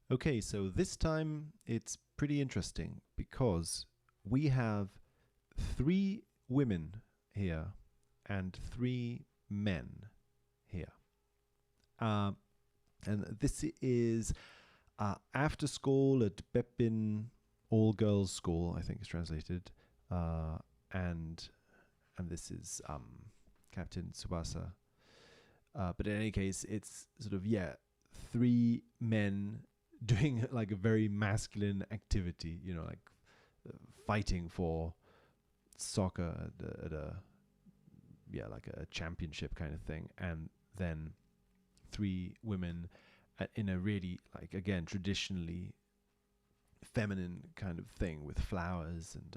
Okay, so this time it's pretty interesting because we have three women here and three men here. Uh, and this is after school at Bepin All Girls School, I think it's translated. And this is Captain Tsubasa. But in any case, it's sort of, three men doing like a very masculine activity, like fighting for soccer like a championship kind of thing. And then three women in a really, like, again, traditionally feminine kind of thing with flowers and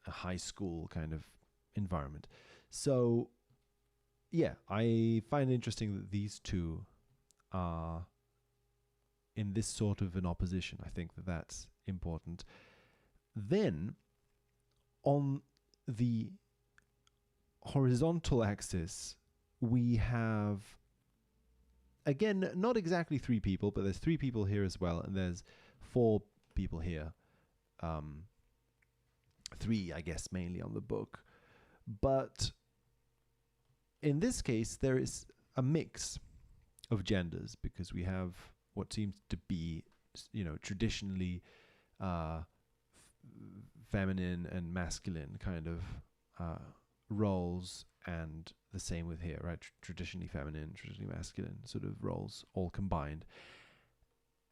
a high school kind of environment. So yeah, I find it interesting that these two are in this sort of an opposition. I think that that's important. Then on the horizontal axis, we have, again, not exactly three people, but there's three people here as well, and there's four people here. Three, I guess, mainly on the book. But in this case, there is a mix of genders because we have what seems to be, traditionally feminine and masculine kind of roles, and the same with here, right? Traditionally feminine, traditionally masculine sort of roles all combined.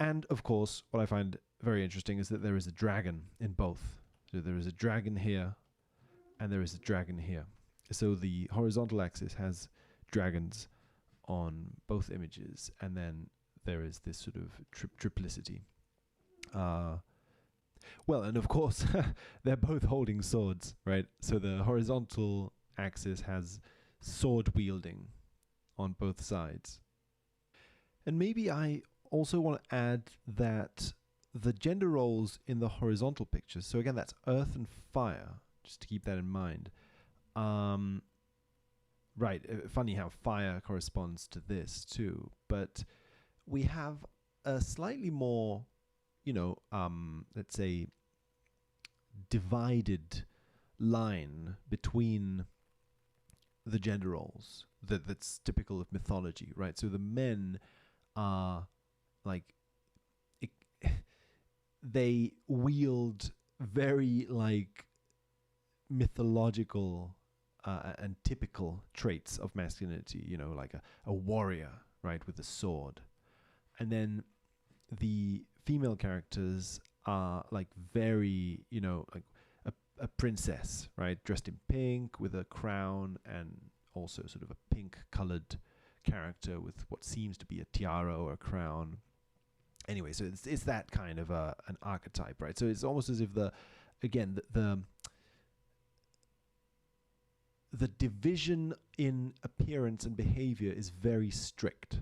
And of course, what I find very interesting is that there is a dragon in both. So there is a dragon here and there is a dragon here. So the horizontal axis has dragons on both images, and then there is this sort of triplicity. Well, and of course, they're both holding swords, right? So the horizontal axis has sword wielding on both sides. And maybe I also want to add that the gender roles in the horizontal pictures, so again, that's earth and fire, just to keep that in mind. Right, funny how fire corresponds to this too, but we have a slightly more, let's say, divided line between the gender roles that's typical of mythology, right? So the men are like, they wield very like mythological and typical traits of masculinity, like a warrior, right, with a sword. And then the female characters are like very, like a princess, right, dressed in pink with a crown, and also sort of a pink colored character with what seems to be a tiara or a crown. Anyway, so it's that kind of an archetype, right? So it's almost as if the division in appearance and behavior is very strict.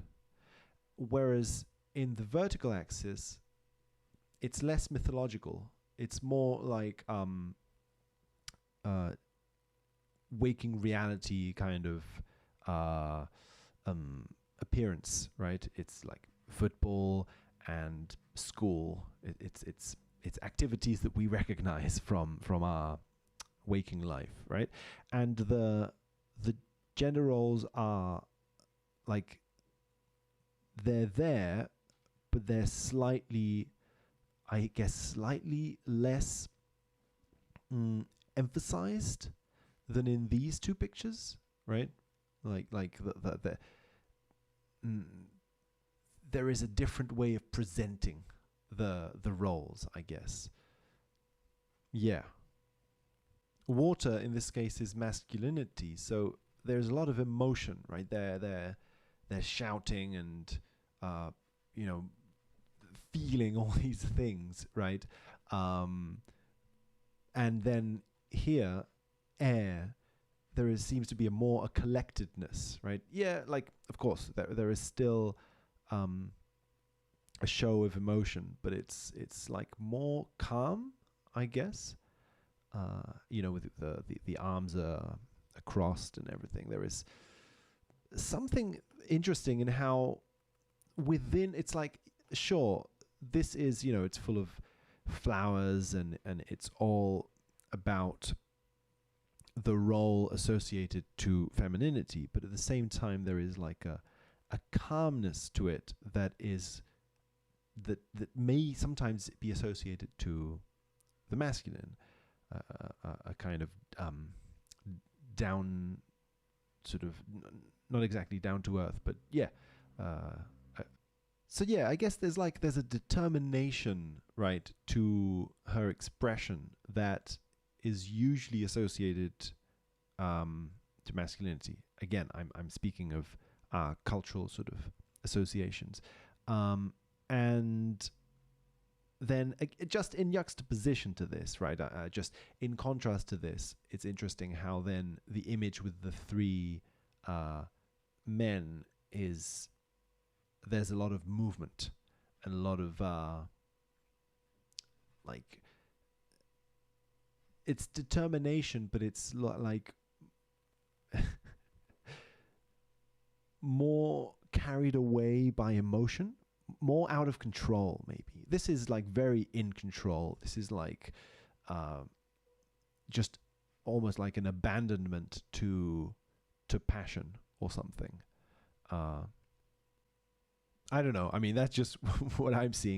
Whereas in the vertical axis, it's less mythological. It's more like waking reality kind of appearance, right? It's like football and school. It's activities that we recognize from our waking life, right? And the gender roles are like, they're there, but they're slightly less emphasized than in these two pictures, right? Like there is a different way of presenting the roles, I guess. Yeah. Water in this case is masculinity, so there's a lot of emotion, right? They're shouting and feeling all these things, right? And then here, air, seems to be a collectedness, right? Yeah, like, of course, there is still a show of emotion, but it's like more calm, I guess. With the arms are crossed and everything. There is something interesting in how within, it's like sure, this is, it's full of flowers, and it's all about the role associated to femininity, but at the same time there is like a calmness to it that is that may sometimes be associated to the masculine, a kind of down, sort of not exactly down to earth, but yeah. So yeah, I guess there's a determination, right, to her expression that is usually associated to masculinity. Again, I'm speaking of cultural sort of associations, and then just in juxtaposition to this, right? Just in contrast to this, it's interesting how then the image with the three men is, there's a lot of movement and a lot of like, it's determination, but it's like more carried away by emotion, more out of control, maybe. This is like very in control. This is like just almost like an abandonment to passion or something. I don't know. I mean, that's just what I'm seeing.